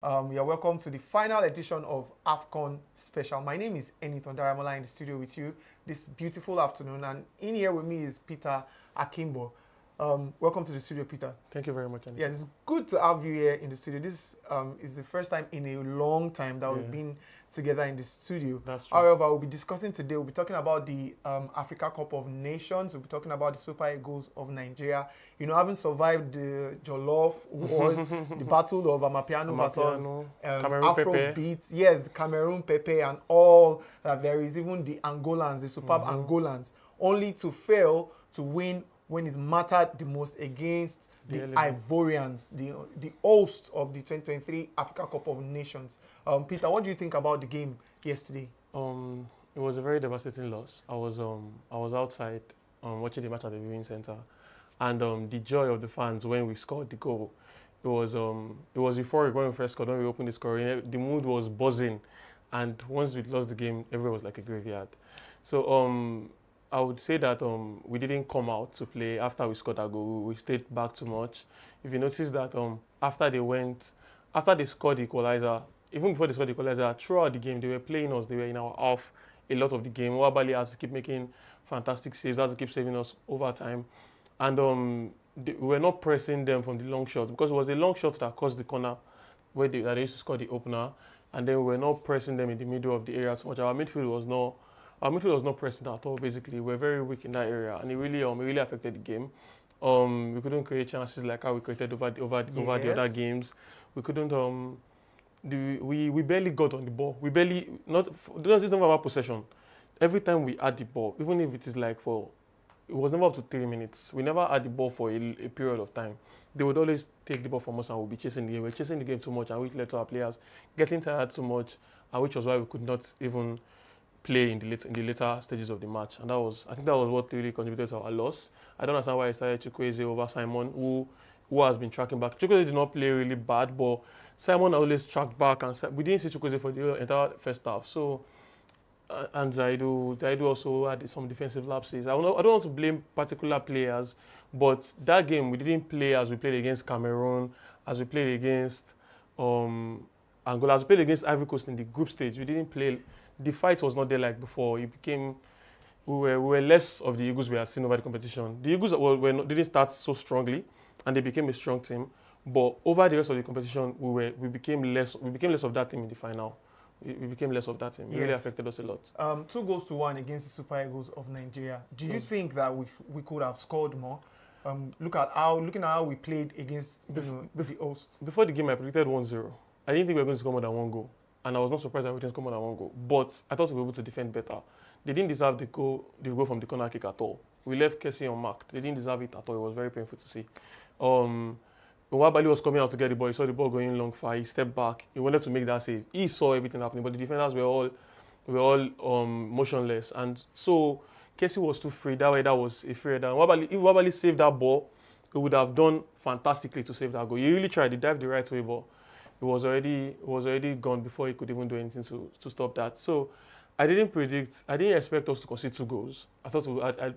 You're welcome to the final edition of AFCON special. My name is Eniton Daramola in the studio with you this beautiful afternoon, and in here with me is Peter Akimbo. Welcome to the studio, Peter. Thank you very much, Anita. Yes, it's good to have you here in the studio. This is the first time in a long time that we've been together in the studio. That's true. However, we'll be discussing today, we'll be talking about the Africa Cup of Nations, we'll be talking about the Super Eagles of Nigeria. You know, having survived the Jollof Wars, the Battle of Amapiano versus Cameroon Afrobeat, yes, the Cameroon Pepe and all that there is, even the Angolans, the superb Angolans, only to fail to win when it mattered the most against the Ivorians, the host of the 2023 Africa Cup of Nations. Peter, what do you think about the game yesterday? It was a very devastating loss. I was outside watching the match at the viewing center, and the joy of the fans when we scored the goal, it was euphoric when we first scored. When we opened the scoring, the mood was buzzing, and once we lost the game, everywhere was like a graveyard. So I would say that we didn't come out to play after we scored our goal. We stayed back too much. If you notice that after they scored the equalizer, even before they scored the equalizer, throughout the game, they were playing us. They were in our half a lot of the game. Wabali had to keep making fantastic saves, had to keep saving us over time. And we were not pressing them from the long shot, because it was the long shot that caused the corner where they used to score the opener. And then we were not pressing them in the middle of the area too much. Our midfield was not pressing at all, basically. We were very weak in that area, and it really affected the game. We couldn't create chances like how we created over the other games. We couldn't. We barely got on the ball. We barely not about possession. Every time we had the ball, even if it is like it was never up to 3 minutes. We never had the ball for a period of time. They would always take the ball from us and we'll be chasing the game. We're chasing the game too much, and which led to our players getting tired too much, and which was why we could not even play in the later stages of the match. And I think that was what really contributed to our loss. I don't understand why I started Chukwueze over Simon, who has been tracking back. Chukwueze did not play really bad, but Simon always tracked back, and we didn't see Chukwueze for the entire first half. So, and Zaidu also had some defensive lapses. I don't want to blame particular players, but that game we didn't play as we played against Cameroon, as we played against Angola, as we played against Ivory Coast in the group stage. We didn't play. The fight was not there like before. We were less of the Eagles we had seen over the competition. The Eagles didn't start so strongly, and they became a strong team. But over the rest of the competition, we became less of that team in the final. We became less of that team. It really affected us a lot. 2-1 against the Super Eagles of Nigeria. Did you think that we could have scored more? Looking at how we played against the hosts. Before the game, I predicted 1-0. I didn't think we were going to score more than one goal. And I was not surprised that we didn't score more than one goal. But I thought we were able to defend better. They didn't deserve the goal from the corner kick at all. We left Kessie unmarked. They didn't deserve it at all. It was very painful to see. Wabali was coming out to get the ball. He saw the ball going long far. He stepped back. He wanted to make that save. He saw everything happening, but the defenders were all motionless. And so Kessie was too free. That was a free down. If Wabali saved that ball, he would have done fantastically to save that goal. He really tried. He dived the right way, but it was already gone before he could even do anything to stop that. So I didn't expect us to concede 2 goals. I thought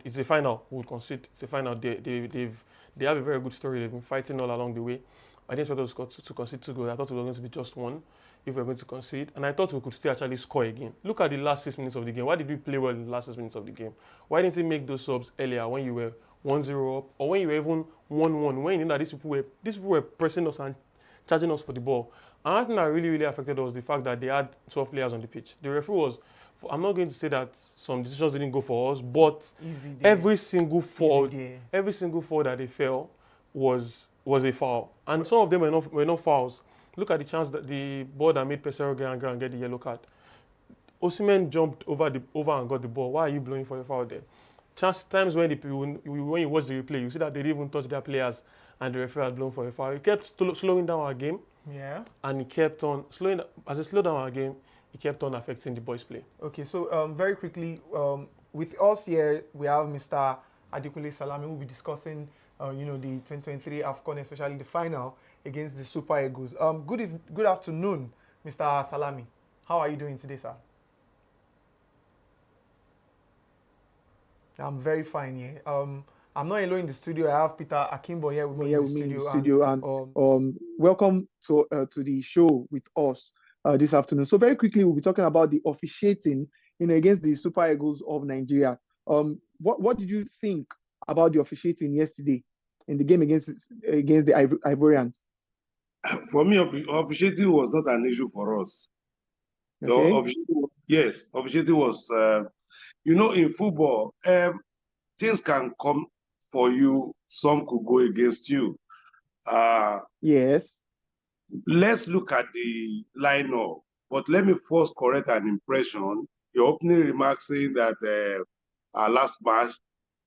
it's a final. We'll concede. It's a final. They have a very good story. They've been fighting all along the way. I didn't expect us to concede 2 goals. I thought it was going to be just 1 if we were going to concede. And I thought we could still actually score again. Look at the last 6 minutes of the game. Why did we play well in the last 6 minutes of the game? Why didn't he make those subs earlier when you were 1-0 up, or when you were even 1-1, when you know that these people were pressing us and charging us for the ball? Another thing that really affected us was the fact that they had 12 players on the pitch. The referee was, I'm not going to say that some decisions didn't go for us, but every single fall that they fell was a foul. And some of them were not fouls. Look at the chance that the ball that made Pesero go and get the yellow card. Osimhen jumped over and got the ball. Why are you blowing for a foul there? Times when you watch the replay, you see that they didn't even touch their players, and the referee had blown for a foul. He kept slowing down our game. Yeah. And he kept on slowing. As he slowed down our game, he kept on affecting the boys' play. Okay, so very quickly, with us here, we have Mr. Adekunle Salami, who will be discussing, the 2023 AFCON, especially the final against the Super Eagles. Good afternoon, Mr. Salami. How are you doing today, sir? I'm very fine here. I'm not alone in the studio. I have Peter Akimbo here with me in the studio. And welcome to the show with us this afternoon. So very quickly, we'll be talking about the officiating, against the Super Eagles of Nigeria. What did you think about the officiating yesterday in the game against the Ivorians? For me, officiating was not an issue for us. Okay. Officiating was, in football, things can come for you, some could go against you. Yes. Let's look at the lineup, but let me first correct an impression. Your opening remarks saying that our last match,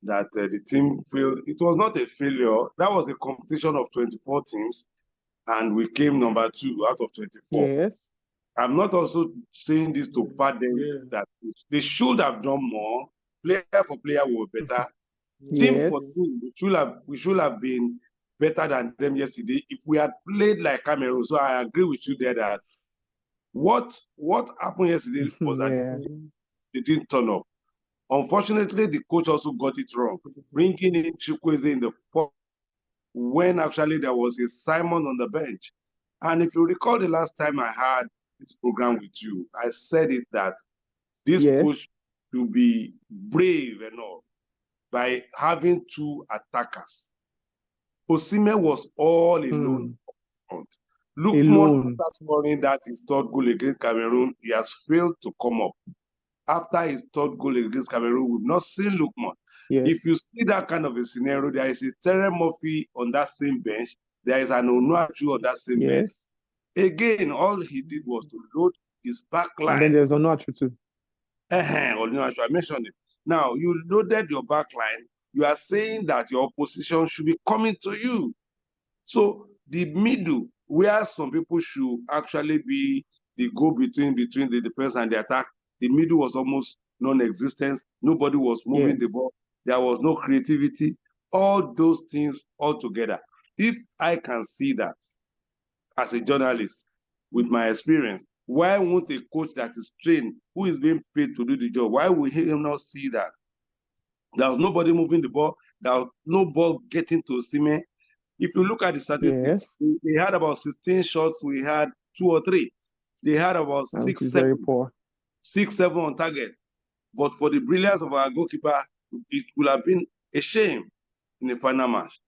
that the team failed. It was not a failure. That was a competition of 24 teams, and we came number 2 out of 24. Yes. I'm not also saying this to pat them that they should have done more. Player for player were better. Team for team, we should have been better than them yesterday if we had played like Cameroon. So I agree with you there that what happened yesterday was that they didn't turn up. Unfortunately, the coach also got it wrong, bringing in Chukwueze in the fourth when actually there was a Simon on the bench. And if you recall the last time I had this program with you, I said it that this coach should be brave enough by having 2 attackers. Osimhen was all alone. Lukman, after scoring his 3rd goal against Cameroon, he has failed to come up. After his 3rd goal against Cameroon, we've not seen Lukman. Yes. If you see that kind of a scenario, there is a Terry Murphy on that same bench. There is an Onuachu on that same bench. Again, all he did was to load his back line. And then there's Onuachu too. Onuachu, I mentioned it. Now, you loaded your back line. You are saying that your opposition should be coming to you. So the middle, where some people should actually be the go-between between the defense and the attack, the middle was almost non-existent. Nobody was moving the ball. There was no creativity. All those things all together. If I can see that as a journalist with my experience, why won't a coach that is trained, who is being paid to do the job, why will he not see that? There was nobody moving the ball. There was no ball getting to Osimhen. If you look at the statistics, they had about 16 shots. We had 2 or 3. They had about 6, 7 on target. But for the brilliance of our goalkeeper, it would have been a shame in the final match.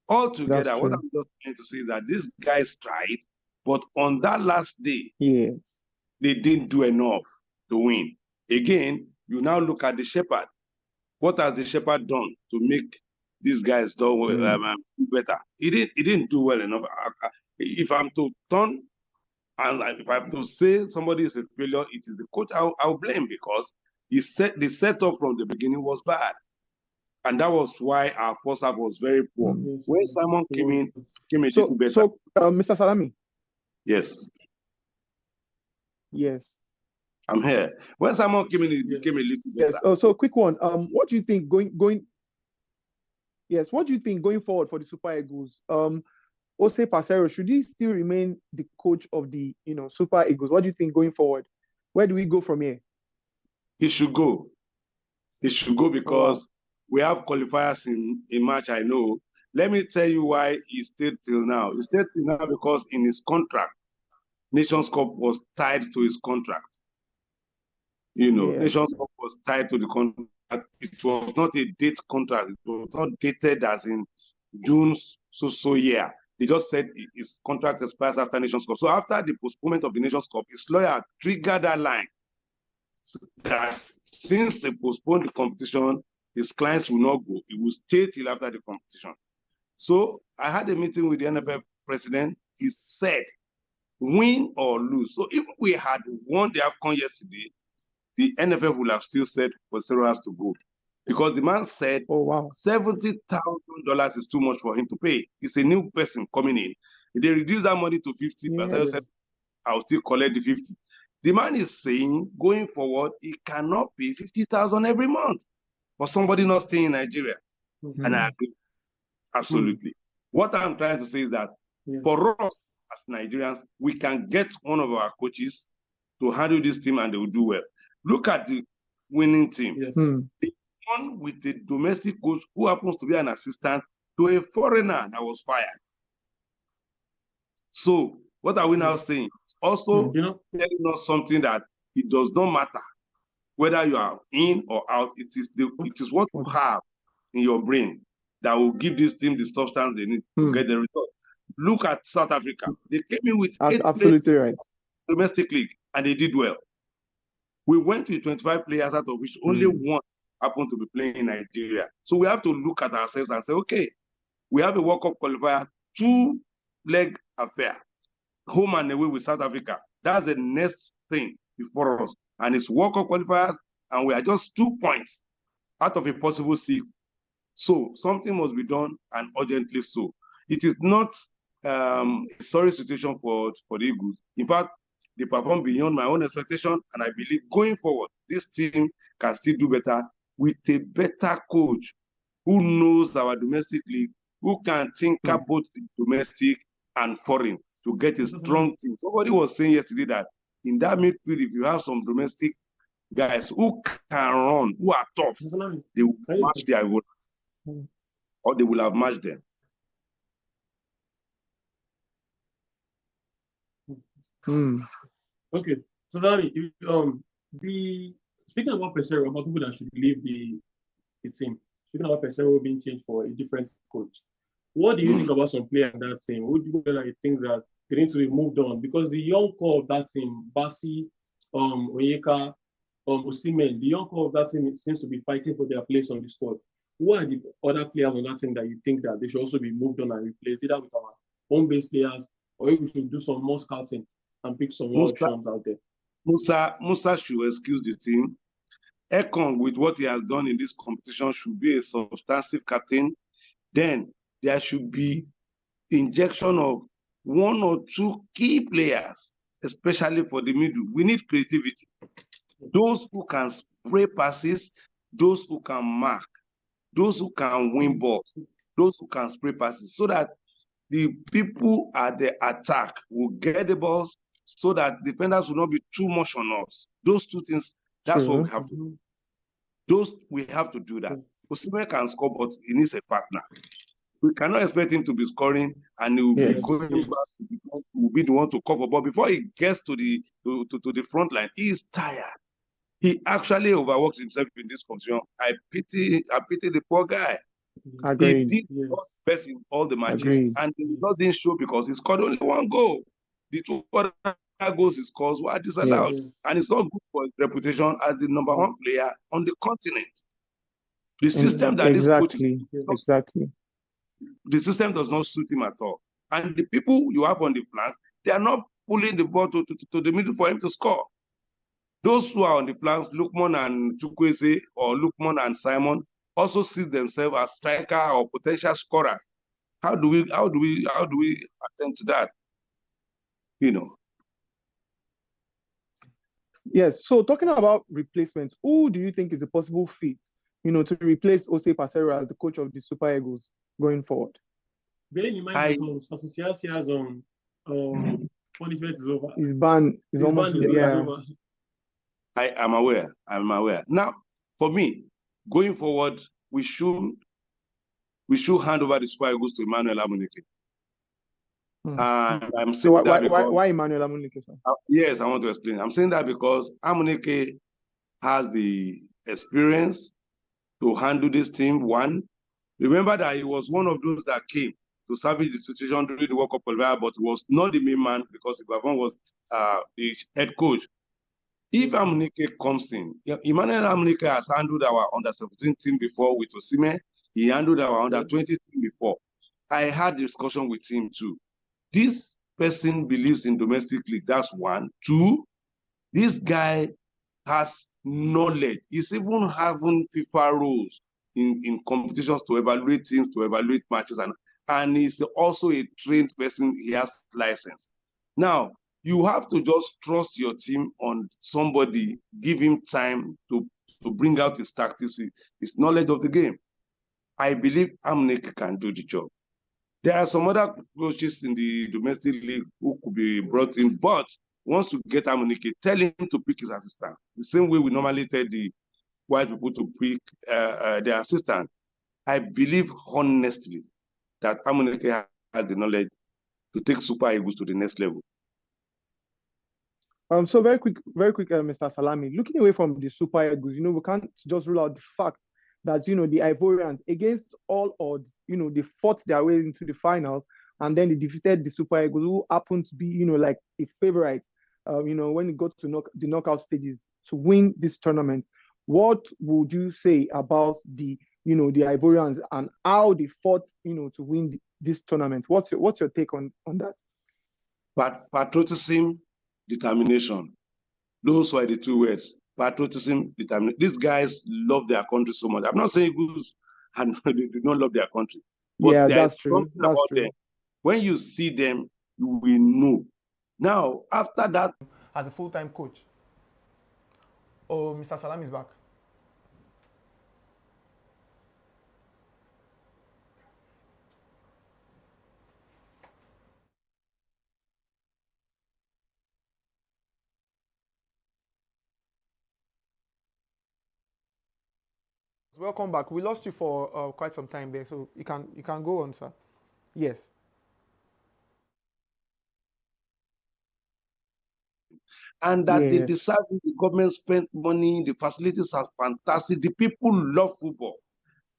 Altogether, what I'm just trying to say is that these guys tried, but on that last day, they didn't do enough to win. Again, you now look at the shepherd. What has the shepherd done to make these guys do better? He didn't do well enough. If I'm to turn and if I have to say somebody is a failure, it is the coach I'll blame, because the setup from the beginning was bad. And that was why our first half was very poor. When Simon came a little better. So, Mr. Salami. Yes. Yes. I'm here. When Simon came in, it became a little better. Yes. Oh, so quick one. What do you think going? Yes. What do you think going forward for the Super Eagles? Ose Pasero, should he still remain the coach of the Super Eagles? What do you think going forward? Where do we go from here? He should go. He should go because we have qualifiers in March, I know. Let me tell you why he stayed till now. He stayed till now because in his contract, Nations Cup was tied to his contract. Nations Cup was tied to the contract. It was not a date contract. It was not dated as in June so year. They just said his contract expires after Nations Cup. So after the postponement of the Nations Cup, his lawyer triggered that line that since they postponed the competition, his clients will not go. He will stay till after the competition. So I had a meeting with the NFF president. He said, win or lose. So if we had won the AFCON yesterday, the NFF would have still said Westham has to go. Because the man said $70,000 is too much for him to pay. It's a new person coming in. If they reduce that money to 50, Westham said, I'll still collect the 50. The man is saying, going forward, he cannot pay 50,000 every month for somebody not staying in Nigeria. And I agree. Absolutely. What I'm trying to say is that for us as Nigerians, we can get one of our coaches to handle this team and they will do well. Look at the winning team. The won with a domestic coach who happens to be an assistant to a foreigner that was fired. So what are we now saying? It's also telling us something that it does not matter whether you are in or out. It is what you have in your brain that will give this team the substance they need to get the result. Look at South Africa. They came in with 8 absolutely right domestic league and they did well. We went with 25 players, out of which only one happened to be playing in Nigeria. So we have to look at ourselves and say, okay, we have a World Cup qualifier, 2-leg affair, home and away with South Africa. That's the next thing before us. And it's World Cup qualifiers, and we are just 2 points out of a possible 6. So something must be done, and urgently so. It is not a sorry situation for the Eagles. In fact, they perform beyond my own expectation, and I believe going forward, this team can still do better with a better coach who knows our domestic league, who can think about both the domestic and foreign to get a strong team. Somebody was saying yesterday that in that midfield, if you have some domestic guys who can run, who are tough, they will match their opponents, or they will have matched them. Okay, so Zami, speaking about Pesero, about people that should leave the team. Speaking about Pesero being changed for a different coach, what do you think about some players in that team? Would you think that they need to be moved on? Because the young core of that team, Basi, Onyeka, Osimhen, the young core of that team seems to be fighting for their place on the squad. Who are the other players on that team that you think that they should also be moved on and replaced, either with our home-based players, or if we should do some more scouting and pick some more options out there? Musa should excuse the team. Ekong, with what he has done in this competition, should be a substantive captain. Then there should be injection of 1 or 2 key players, especially for the middle. We need creativity. Those who can spray passes, those who can mark, those who can win balls, those who can spray passes, so that the people at the attack will get the balls, so that defenders will not be too much on us. Those 2 things, that's what we have to do. We have to do that. Osimhen can score, but he needs a partner. We cannot expect him to be scoring and he will be going back to will be the one to cover. But before he gets to the front line, he is tired. He actually overworks himself in this competition. I pity the poor guy. Agreed. He did best in all the matches, and the result didn't show because he scored only 1 goal. The 2 other goals he scores were disallowed, and it's not good for his reputation as the number 1 player on the continent. The system that this coach is, the system does not suit him at all. And the people you have on the flanks, they are not pulling the ball to the middle for him to score. Those who are on the flanks, Lukman and Chukwueze or Lukman and Simon, also see themselves as striker or potential scorers. How do we attend to that? Yes. So talking about replacements, who do you think is a possible fit, to replace Ose Pasero as the coach of the Super Eagles going forward? Bearing in mind that punishment is over. His ban is almost over. I am aware. Now, for me, going forward, we should hand over the Super Eagles to Emmanuel Amunike. And I'm saying why Emmanuel Amunike, sir? Yes, I want to explain. I'm saying that because Amunike has the experience to handle this team. 1, remember that he was one of those that came to salvage the situation during the World Cup qualifier, but he was not the main man because the Gabon was the head coach. If Amunike comes in, Emmanuel Amunike has handled our under-17 team before with Osimhen. He handled our under-20 team before. I had discussion with him too. This person believes in domestic league. That's 1. 2, this guy has knowledge. He's even having FIFA rules in competitions to evaluate teams, to evaluate matches, and he's also a trained person. He has license. Now, you have to just trust your team on somebody, give him time to bring out his tactics, his knowledge of the game. I believe Amunike can do the job. There are some other coaches in the domestic league who could be brought in, but once you get Amunike, tell him to pick his assistant. The same way we normally tell the white people to pick their assistant. I believe honestly that Amuneke has the knowledge to take Super Eagles to the next level. So very quick, Mr. Salami, looking away from the Super Eagles, we can't just rule out the fact that, the Ivorians, against all odds, they fought their way into the finals, and then they defeated the Super Eagles, who happened to be, like a favorite, when it got to the knockout stages to win this tournament. What would you say about the Ivorians and how they fought, to win this tournament? What's your take on that? But patriotism, determination. Those were the two words. Patriotism, determination. These guys love their country so much. I'm not saying Eagles and they do not love their country. But yeah, that's true. That's true. Them. When you see them, you will know. Now, after that, as a full-time coach. Oh, Mr. Salam is back. Welcome back. We lost you for quite some time there, so you can go on, sir. Yes. And that they deserve it. The government spent money, the facilities are fantastic. The people love football.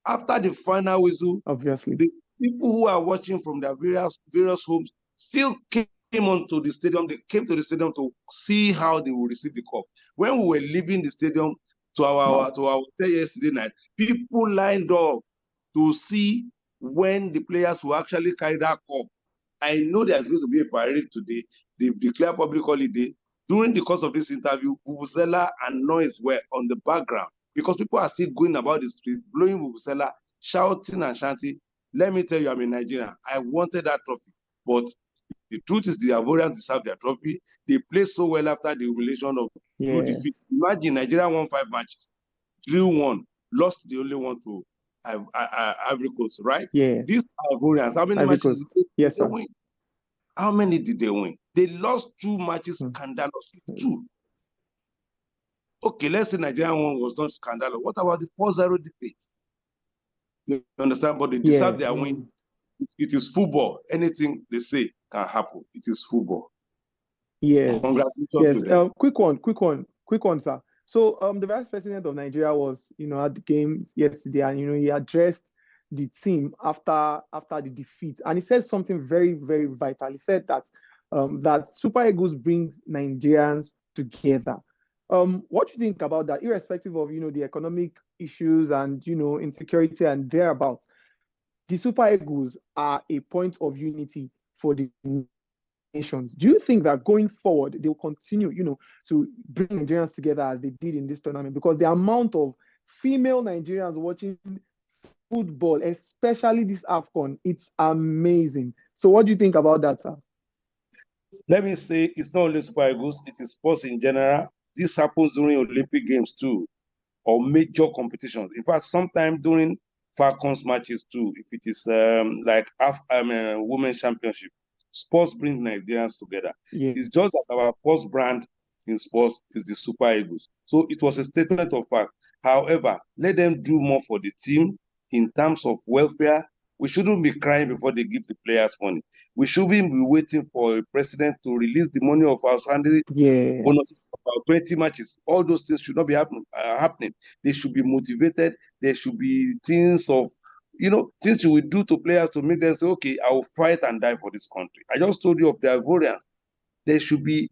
After the final whistle, obviously, the people who are watching from their various homes still came onto the stadium. They came to the stadium to see how they will receive the cup. When we were leaving the stadium to our hotel yesterday night, people lined up to see when the players will actually carry that cup. I know there's going to be a parade today. They've declared public holiday. During the course of this interview, vuvuzela and noise were on the background because people are still going about the street, blowing vuvuzela, shouting and chanting. Let me tell you, I'm a Nigerian. I wanted that trophy. But the truth is the Ivorians deserve their trophy. They played so well after the humiliation of two defeats. Imagine Nigeria won 5 matches, drew 1, lost the only one to Ivory Coast, right? Yeah. These Ivorians, how many matches did they win? How many did they win? They lost 2 matches scandalously. 2. Okay, let's say Nigerian one was not scandalous. What about the 4-0 defeat? You understand? But they deserve their win. It is football. Anything they say can happen. It is football. Yes. Congratulations to them. Quick one, sir. So the vice president of Nigeria was, at the games yesterday, and he addressed the team after the defeat, and he said something very, very vital. He said that that Super Eagles brings Nigerians together. What do you think about that, irrespective of the economic issues and insecurity and thereabouts? The Super Eagles are a point of unity for the nations. Do you think that going forward they'll continue, to bring Nigerians together as they did in this tournament? Because the amount of female Nigerians watching football, especially this AFCON, it's amazing. So what do you think about that, sir? Let me say it's not only Super Eagles, it is sports in general. This happens during Olympic Games too, or major competitions. In fact, sometimes during Falcons matches too, if it is like Women's Championship, sports brings Nigerians together. Yes. It's just that our first brand in sports is the Super Eagles. So it was a statement of fact. However, let them do more for the team in terms of welfare. We shouldn't be crying before they give the players money. We shouldn't be waiting for a president to release the money of outstanding bonus about 20 matches. All those things should not be happening. They should be motivated. There should be things of, things you will do to players to make them say, okay, I will fight and die for this country. I just told you of the Ivorians. There should be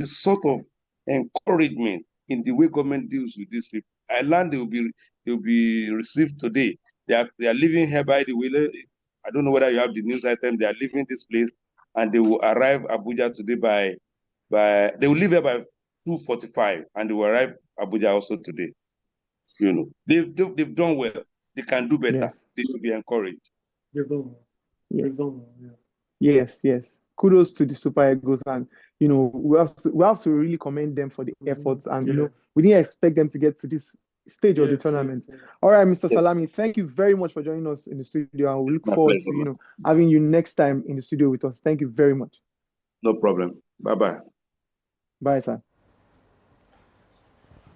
sort of encouragement in the way government deals with these people. I learned they will be received today. They are living here by the way. I don't know whether you have the news item. They are leaving this place and they will arrive Abuja today they will leave here by 2:45 and they will arrive Abuja also today. They've done well. They can do better. Yes. They should be encouraged. They've done well. Yes. They've done well, yeah. Yes. Kudos to the Super Eagles, and we have to really commend them for the efforts, and we didn't expect them to get to this stage of the tournament. Yes. All right, Mr. Salami, thank you very much for joining us in the studio, and we look forward to having you next time in the studio with us. Thank you very much. No problem. Bye-bye. Bye, sir.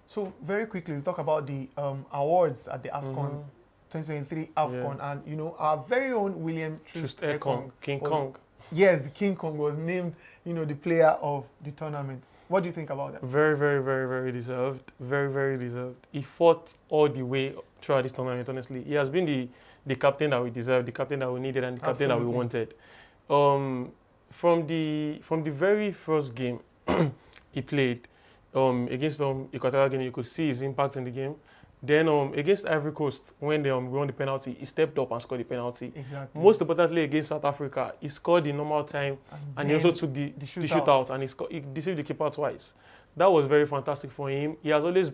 So very quickly, we talk about the awards at the AFCON 2023 AFCON, and you know our very own William Troost Ekong, King Kong. Yes, King Kong was named, you know, the player of the tournament. What do you think about that? Very, very, very, very deserved. Very, very deserved. He fought all the way throughout this tournament, honestly. He has been the captain that we deserved, the captain that we needed, and the captain that we wanted. From the very first game he played against Equatorial Guinea, you could see his impact in the game. Then against Ivory Coast, when they won the penalty, he stepped up and scored the penalty. Exactly. Most importantly, against South Africa, he scored the normal time, and he also took the shootout, and he deceived the keeper twice. That was very fantastic for him. He has always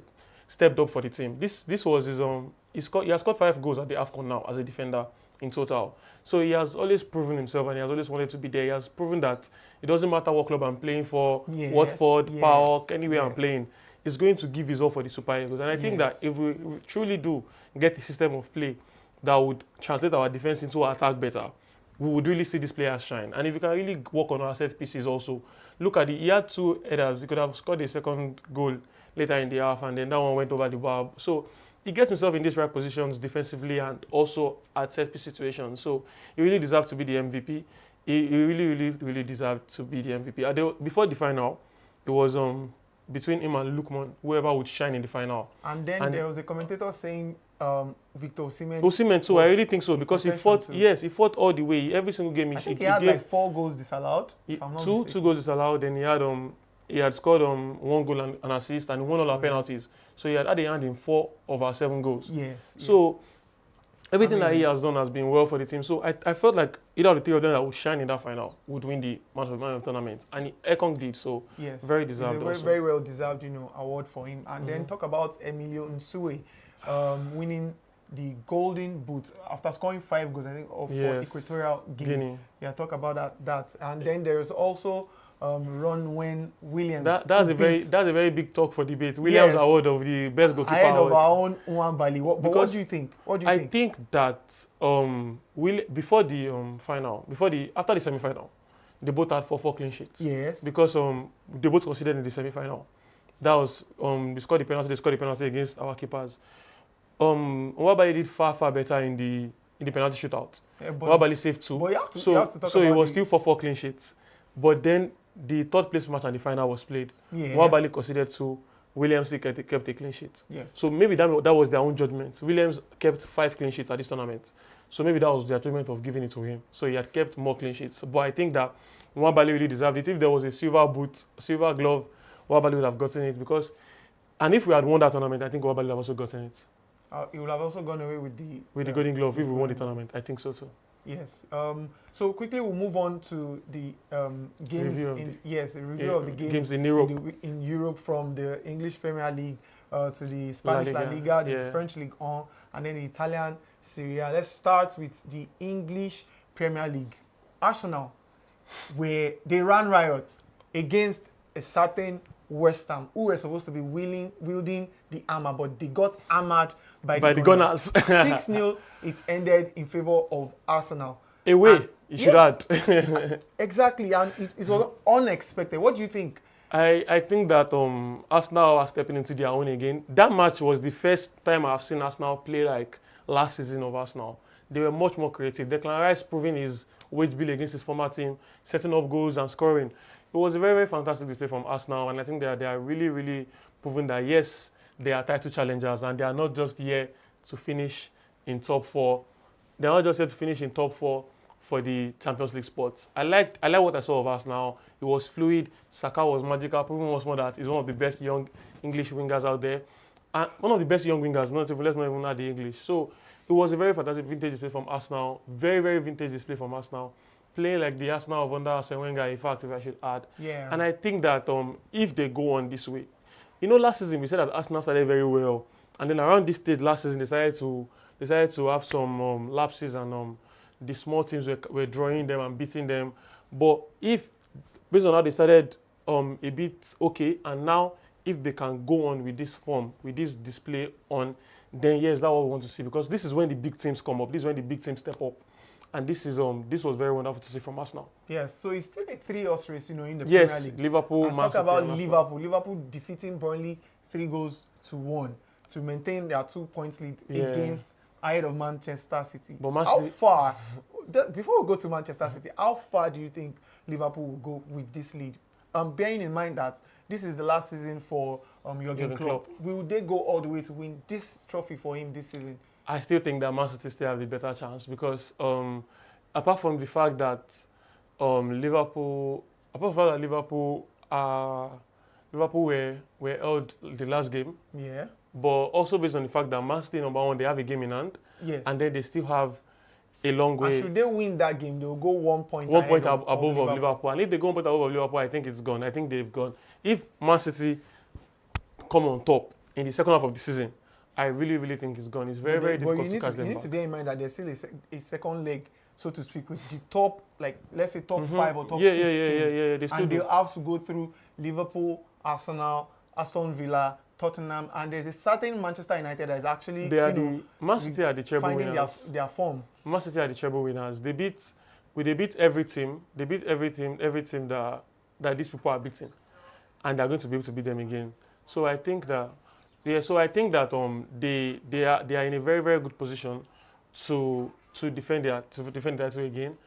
stepped up for the team. This was his he has scored 5 goals at the AFCON now as a defender in total. So he has always proven himself, and he has always wanted to be there. He has proven that it doesn't matter what club I'm playing for, Watford, PAOK, anywhere I'm playing. Is going to give his all for the Super Eagles. And I think that if we truly do get the system of play that would translate our defense into our attack better, we would really see these players shine. And if we can really work on our set pieces also, look at he had 2 headers. He could have scored a second goal later in the half, and then that one went over the bar. So he gets himself in these right positions defensively and also at set piece situations. So he really deserves to be the MVP. He really, really, really deserved to be the MVP. Before the final, it was between him and Lukman, whoever would shine in the final. And then there was a commentator saying Victor Osimhen. Osimhen too, I really think so, because he fought. Yes, he fought all the way. Every single game, I think he had like 4 goals disallowed. Two goals disallowed. Then he had scored 1 goal and an assist, and won all our penalties. So he had a hand in 4 of our 7 goals. Yes. So everything that he has done has been well for the team. So I felt like either of the 3 of them that would shine in that final would win the man of the tournament. And Ekong did, so very deserved. It's a very well deserved, award for him. And then talk about Emilio Nsue winning the Golden Boot after scoring 5 goals, I think, for Equatorial Guinea. Yeah, talk about that. And then there's also Ronwen Williams. That's a very big talk for debate. Williams award of the best goalkeeper ahead of our own Nwabali. What do you think? I think that before the after the semi-final, they both had 4 clean sheets. Yes. Because they both considered in the semi-final. That was they scored the penalty against our keepers. Nwabali did far better in the penalty shootout. Nwabali saved 2. But you have to talk so it was still 4 clean sheets. But then the 3rd place match and the final was played. Yes. Nwabali considered 2. Williams kept a clean sheet. Yes. So maybe that was their own judgment. Williams kept 5 clean sheets at this tournament. So maybe that was their judgment of giving it to him. So he had kept more clean sheets. But I think that Nwabali really deserved it. If there was a silver glove, Nwabali would have gotten it. And if we had won that tournament, I think Nwabali would have also gotten it. He would have also gone away with the Golden Glove if we won the tournament. I think so too. Yes. So quickly we'll move on to the games. Review of the games in Europe. In Europe, from the English Premier League to the Spanish La Liga, the French Ligue 1, and then the Italian Serie A. Let's start with the English Premier League. Arsenal, where they ran riot against a certain Westham, who were supposed to be wielding the hammer, but they got hammered by the Gunners. 6-0, it ended in favor of Arsenal. Away, you should add. Exactly, and it was unexpected. What do you think? I think that Arsenal are stepping into their own again. That match was the first time I've seen Arsenal play like last season of Arsenal. They were much more creative. Declan Rice proving his wage bill against his former team, setting up goals and scoring. It was a very, very fantastic display from Arsenal, and I think they are really, really proving that, yes, they are title challengers, and they are not just here to finish in top 4. They are not just here to finish in top 4 for the Champions League spots. I like what I saw of Arsenal. It was fluid. Saka was magical, proving once more that he's one of the best young English wingers out there. And one of the best young wingers, let's not even add the English. So it was a very fantastic vintage display from Arsenal. Very, very vintage display from Arsenal. Playing like the Arsenal of under Arsene Wenger, in fact, if I should add. Yeah. And I think that if they go on this way, last season we said that Arsenal started very well, and then around this stage last season they decided to have some lapses, and the small teams were drawing them and beating them. But if based on how they started a bit okay, and now if they can go on with this form, with this display on, then yes, that's what we want to see, because this is when the big teams come up. This is when the big teams step up. And this was very wonderful to see from Arsenal. Yes, so it's still a 3-horse race, in the Premier League. Yes, Liverpool, and talk about Liverpool. Liverpool defeating Burnley 3-0. to 1 to maintain their 2 points lead against ahead of Manchester City. But How far, before we go to Manchester City, how far do you think Liverpool will go with this lead? Bearing in mind that this is the last season for Jurgen Klopp. Will they go all the way to win this trophy for him this season? I still think that Man City still have the better chance because apart from the fact that Liverpool were held the last game. Yeah. But also based on the fact that Man City #1, they have a game in hand. Yes. And then they still have a long way. And should they win that game, they'll go 1 point above Liverpool. And if they go 1 point above Liverpool, I think it's gone. I think they've gone. If Man City come on top in the second half of the season, I really, really think it's gone. It's very, very difficult to catch them back. You need to bear in mind that there's still a second leg, so to speak, with the top, like, let's say top 5 or top 6 teams. And they'll have to go through Liverpool, Arsenal, Aston Villa, Tottenham, and there's a certain Manchester United that is actually Man City are the treble winners. Their form. Man City are the treble winners. They beat every team. They beat every team that these people are beating, and they're going to be able to beat them again. So I think that they are in a very, very good position to defend their title again.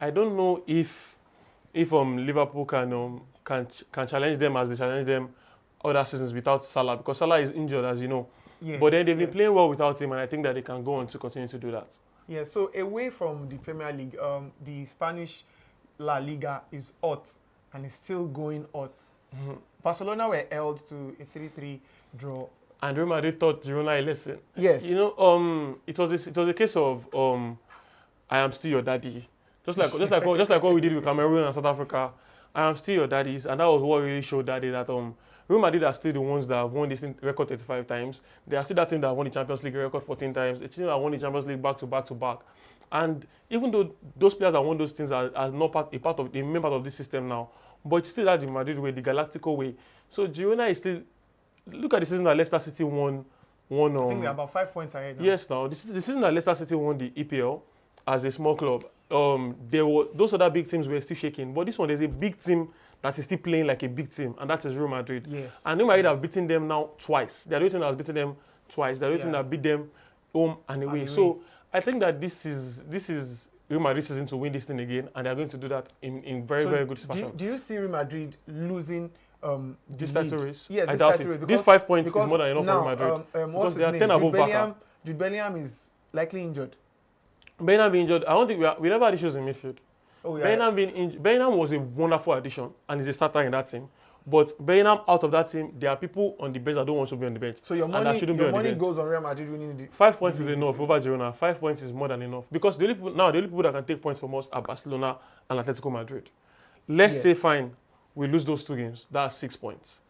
I don't know if Liverpool can challenge them as they challenge them other seasons without Salah, because Salah is injured, as you know. Yes, but then they've been playing well without him, and I think that they can go on to continue to do that. Yeah, so away from the Premier League, the Spanish La Liga is hot, and it's still going hot. Mm-hmm. Barcelona were held to a 3-3 draw. And Real Madrid taught Girona a lesson. Yes. You know, it was a case of I am still your daddy. Just like what we did with Cameroon and South Africa. I am still your daddies, and that was what really showed that day that Real Madrid are still the ones that have won this record 35 times. They are still that team that won the Champions League record 14 times. A team that won the Champions League back to back. And even though those players that won those things are not a part of this system now, but it's still that the Madrid way, the Galactico way. So Girona is still. Look at the season that Leicester City won. I think they're about 5 points ahead now. Yes, now the season that Leicester City won the EPL as a small club. Those other big teams were still shaking, but this one there's a big team that is still playing like a big team, and that is Real Madrid. Yes. And Real Madrid have beaten them now twice. They're the only team that has beaten them twice. They're the only team that beat them home and away. So I think that this is Real Madrid's season to win this thing again, and they're going to do that in very, very good fashion. Do you see Real Madrid losing this title race? Yes, I doubt it. This 5 points is more than enough for Real Madrid. Because they are 10 above Barca. Jude Bellingham is likely injured. Bellingham being injured. I don't think we never had issues in midfield. Oh, yeah. Bellingham was a wonderful addition and is a starter in that team. But Bellingham out of that team, there are people on the bench that don't want to be on the bench. So your money goes on Real Madrid winning the 5 points is enough over Girona. 5 points is more than enough. Because the only people that can take points from us are Barcelona and Atletico Madrid. Let's say fine, we lose those 2 games. That's 6 points.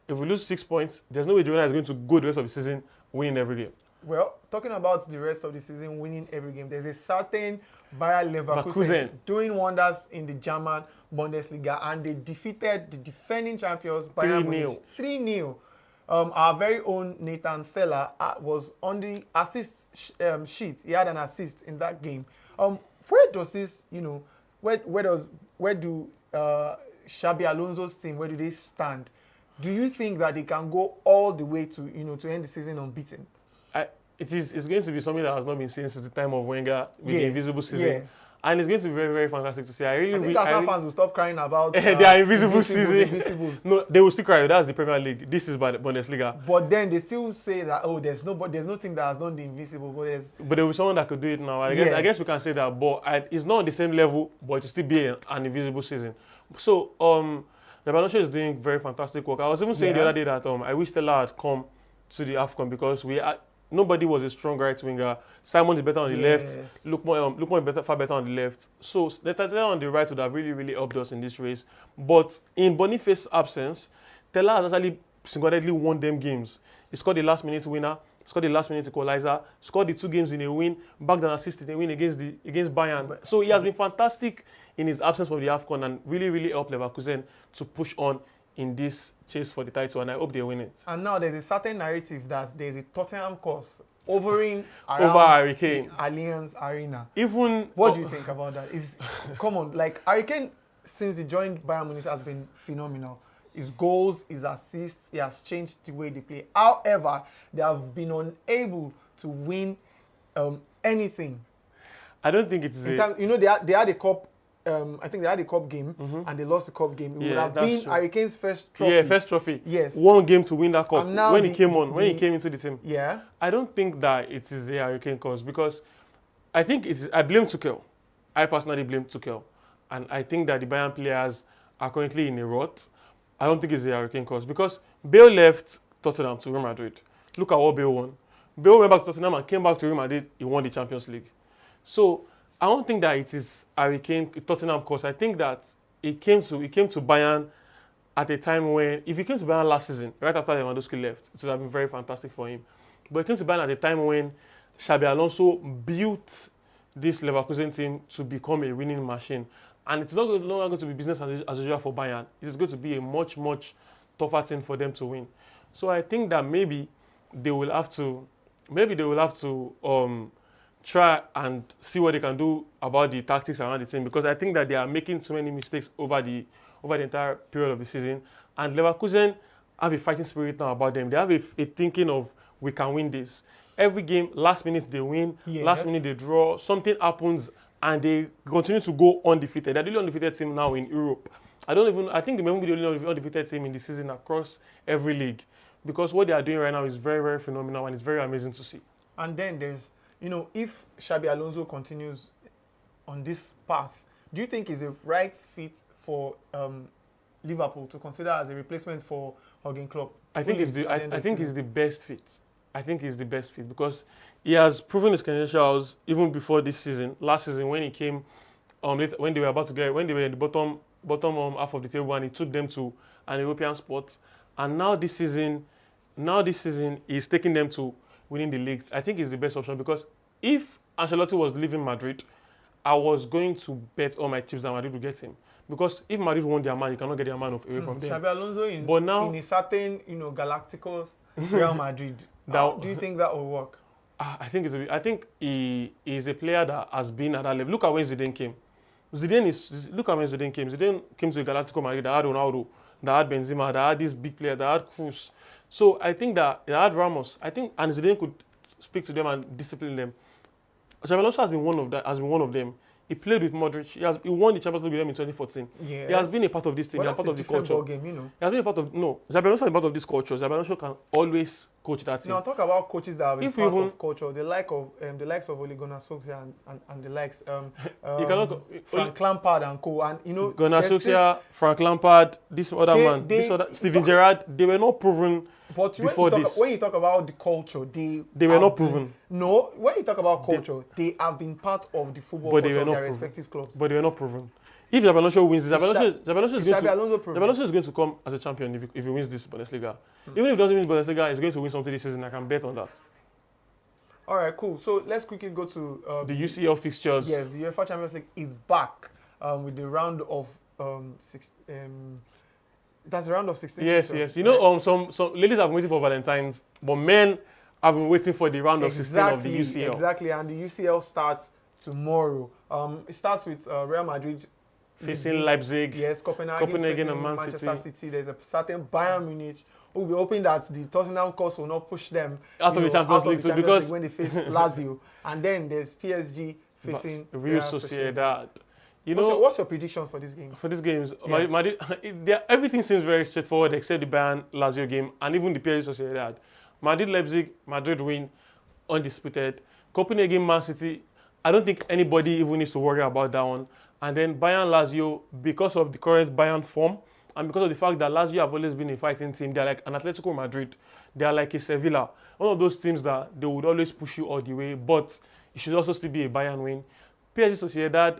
If we lose 6 points, there's no way Girona is going to go the rest of the season winning every game. Well, talking about the rest of the season winning every game, there's a certain Bayer Leverkusen doing wonders in the German Bundesliga, and they defeated the defending champions Bayern Munich 3-0. Our very own Nathan Feller was on the assist sheet. He had an assist in that game. Where does this, where do Xabi Alonso's team, where do they stand? Do you think that they can go all the way to end the season unbeaten? It's going to be something that has not been seen since the time of Wenger with the invisible season. Yes. And it's going to be very, very fantastic to see. I think Arsenal fans will stop crying about their invisible season. No, they will still cry. That's the Premier League. This is by the Bundesliga. But then they still say that, there's no team that has done the invisible. But there will be someone that could do it now. I guess we can say that. But it's not on the same level, but it will still be an invisible season. So, Lebanon is doing very fantastic work. I was even saying the other day that I wish Stella had come to the AFCON because nobody was a strong right winger. Simon is better on the left. Look far better on the left. So Tella on the right would have really, really helped us in this race. But in Boniface's absence, Tella has actually single-handedly won them games. He scored the last-minute winner, scored the last-minute equalizer, scored the 2 games in a win, backed an assist in a win against Bayern. So he has been fantastic in his absence from the AFCON and really, really helped Leverkusen to push on in this chase for the title, and I hope they win it. And now there's a certain narrative that there's a Tottenham course over Harry Kane, the Allianz Arena. What do you think about that? Come on, like Harry Kane, since he joined Bayern Munich, has been phenomenal. his goals, his assists, he has changed the way they play. However, they have been unable to win anything. I don't think it's They had a cup. I think they had a cup game and they lost the cup game. It would have been true. Hurricanes' first trophy. Yeah, first trophy. Yes. One game to win that cup. And now When he came into the team. Yeah. I don't think that it is a Hurricane cause because I think I blame Tuchel. I personally blame Tuchel. And I think that the Bayern players are currently in a rut. I don't think it's a Hurricane cause because Bale left Tottenham to Real Madrid. Look at what Bale won. Bale went back to Tottenham and came back to Real Madrid. He won the Champions League. So I don't think that it is Tottenham cause. I think that it came to Bayern at a time when, if he came to Bayern last season, right after Lewandowski left, it would have been very fantastic for him. But it came to Bayern at a time when Xabi Alonso built this Leverkusen team to become a winning machine. And it's no longer going to be business as usual for Bayern. It is going to be a much, much tougher team for them to win. So I think that maybe they will have to try and see what they can do about the tactics around the team, because I think that they are making too many mistakes over the entire period of the season. And Leverkusen have a fighting spirit now about them. They have a thinking of, we can win this. Every game, last minute they win, last minute they draw, something happens, and they continue to go undefeated. They're the only undefeated team now in Europe. I think they may be the only undefeated team in the season across every league, because what they are doing right now is very, very phenomenal, and it's very amazing to see. And then there's, if Xabi Alonso continues on this path, do you think he's a right fit for Liverpool to consider as a replacement for Jurgen Klopp? I think he's the best fit. I think he's the best fit because he has proven his credentials even before this season. Last season, when he came, when they were in the bottom half of the table, and he took them to an European spot. And now this season, he's taking them to winning the league. I think he's the best option because if Ancelotti was leaving Madrid, I was going to bet all my chips that Madrid would get him. Because if Madrid won their man, you cannot get their man away from them. Xabi Alonso in a certain, Galacticos Real Madrid. Do you think that will work? I think he is a player that has been at that level. Look at when Zidane came. Look at when Zidane came. Zidane came to Galactico Madrid that had Ronaldo, that had Benzema, that had this big player, that had Troost. So I think that they had Ramos. And Zidane could speak to them and discipline them. Xabi Alonso has been one of them. He played with Modric. He won the Champions League with them in 2014. Yes. He has been a part of this team. He has been part of the culture. Game, He has been a part of Xabi Alonso is part of this culture. Xabi Alonso can always coach that team. Now talk about coaches that have been part of culture. The likes of Ole Gunnar Solskjaer and the likes Frank Lampard and co. And Gunnar Solskjaer, Frank Lampard, Steven Gerrard, they were not proven. But this. When you talk about the culture, they were not proven. No, when you talk about culture, they have been part of the football culture of their respective clubs. But they were not proven. If Xabi Alonso wins, Xabi Alonso is going to come as a champion if he wins this Bundesliga. Even if he doesn't win Bundesliga, he's going to win something this season. I can bet on that. All right, cool. So let's quickly go to the UCL fixtures. Yes, the UEFA Champions League is back with the round of that's the round of 16. Yes. Some ladies have been waiting for Valentine's, but men have been waiting for the round of 16 of the UCL. Exactly, and the UCL starts tomorrow. It starts with Real Madrid facing Leipzig. Yes, Copenhagen and Manchester City. There's a certain Bayern Munich who will be hoping that the Tottenham course will not push them out of the Champions League too, because when they face Lazio. And then there's PSG facing Real Sociedad. What's your prediction for this game? For these games, everything seems very straightforward except the Bayern-Lazio game and even the PSG Sociedad. Madrid-Leipzig, Madrid win, undisputed. Copenhagen-Man City, I don't think anybody even needs to worry about that one. And then Bayern-Lazio, because of the current Bayern form and because of the fact that Lazio have always been a fighting team, they're like an Atletico Madrid. They're like a Sevilla. One of those teams that they would always push you all the way, but it should also still be a Bayern win. PSG Sociedad,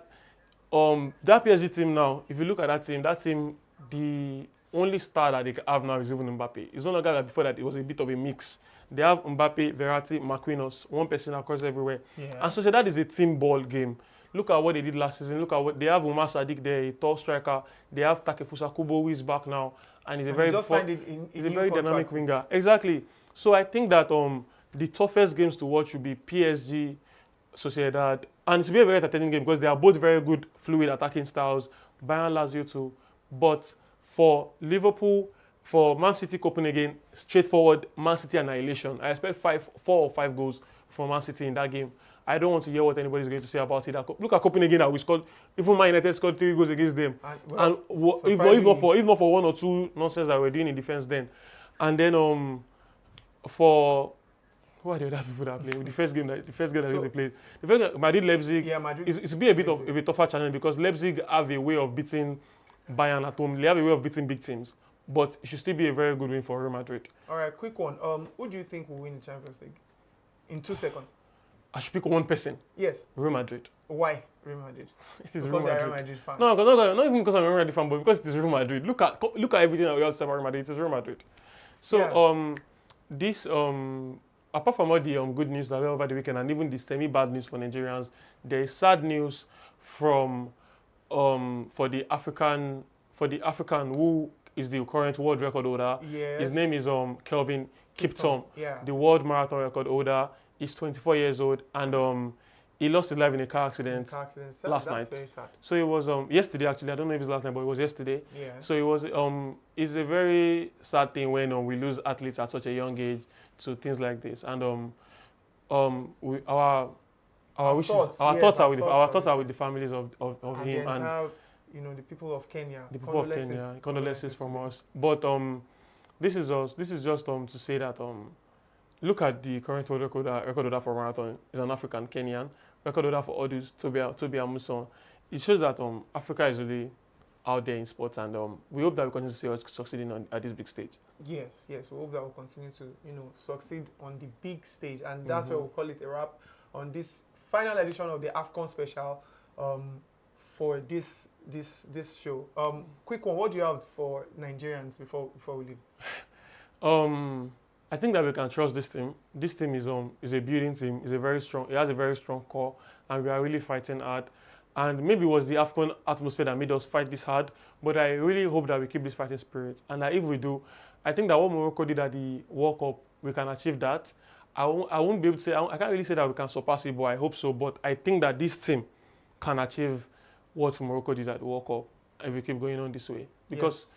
that PSG team now, if you look at that team, the only star that they have now is even Mbappe. It's no longer like before that it was a bit of a mix. They have Mbappe, Verratti, Marquinhos, one person across everywhere. Yeah. And Sociedad is a team ball game. Look at what they did last season. Look at what they have. Umar Sadiq there, a tall striker. They have Takefusa Kubo, who is back now, and he's a very dynamic winger. Exactly. So I think that the toughest games to watch will be PSG, Sociedad, and it will be a very entertaining game because they are both very good, fluid attacking styles. Bayern, Lazio too. But For Liverpool, for Man City Copenhagen, straightforward Man City annihilation. I expect 4 or 5 goals from Man City in that game. I don't want to hear what anybody's going to say about it. Look at Copenhagen that we scored. Even Man United scored 3 goals against them. And if not for 1 or 2 nonsense that we're doing in defense then. And then for who are the other people that play? The first game that they played. The first game, Madrid Leipzig. Yeah, Madrid. It will be a bit of a tougher challenge because Leipzig have a way of beating Bayern at home. They have a way of beating big teams. But it should still be a very good win for Real Madrid. All right, quick one. Who do you think will win the Champions League? In 2 seconds. I should pick one person. Yes. Real Madrid. Why Real Madrid? It is because Real Madrid. you're a Real Madrid fan. No, not even because I'm a Real Madrid fan, but because it is Real Madrid. Look at everything that we have to say about Real Madrid. It is Real Madrid. So this apart from all the good news that we had over the weekend and even the semi-bad news for Nigerians, there is sad news from for the African who is the current world record holder. Yes. His name is Kelvin Kiptum, Yeah. the world marathon record holder. He's 24 years old and he lost his life in a car accident last night. Very sad. So it was yesterday actually. I don't know if it's last night, but it was yesterday. Yeah. So it was it's a very sad thing when we lose athletes at such a young age to things like this. And our thoughts are with the families of and him the entire, the people of Kenya. the people of Kenya. Condolences from us. But this is just to say that look at the current world record holder for marathon is an African Kenyan. Record holder for Odus, Toby Amuson. It shows that Africa is really out there in sports, and we hope that we continue to see us succeeding at this big stage. Yes, we hope that we'll continue to, succeed on the big stage, and that's where we'll call it a wrap on this final edition of the AFCON special for this show. Quick one, what do you have for Nigerians before we leave? I think that we can trust this team. This team is a building team. It has a very strong core, and we are really fighting hard. And maybe it was the AFCON atmosphere that made us fight this hard, but I really hope that we keep this fighting spirit. And that if we do, I think that what Morocco did at the World Cup, we can achieve that. I won't be able to say, I can't really say that we can surpass it, but I hope so. But I think that this team can achieve what Morocco did at the World Cup if we keep going on this way. Because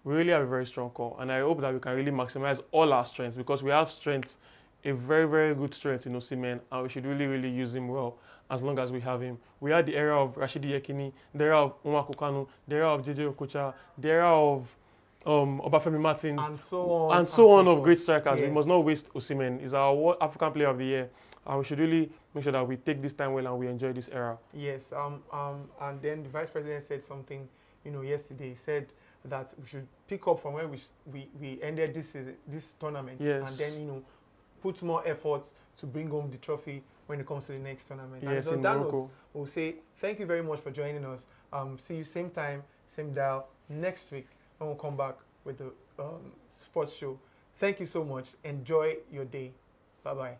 we really have a very strong core, and I hope that we can really maximize all our strengths because we have strength, a very, very good strength in Osimhen, and we should really, really use him well as long as we have him. We had the era of Rashidi Yekini, the era of Umar Kokanu, the era of JJ Okocha, the era of Obafemi Martins, and so on of great strikers. Yes. We must not waste Osimhen. He's our African Player of the Year, and we should really make sure that we take this time well and we enjoy this era. Yes. And then the Vice President said something, yesterday. He said that we should pick up from where we ended this tournament, Yes. and then put more efforts to bring home the trophy when it comes to the next tournament. Yes, and in so that Morocco. note, we'll say thank you very much for joining us. See you same time, same dial next week, and we'll come back with the sports show. Thank you so much. Enjoy your day. Bye bye.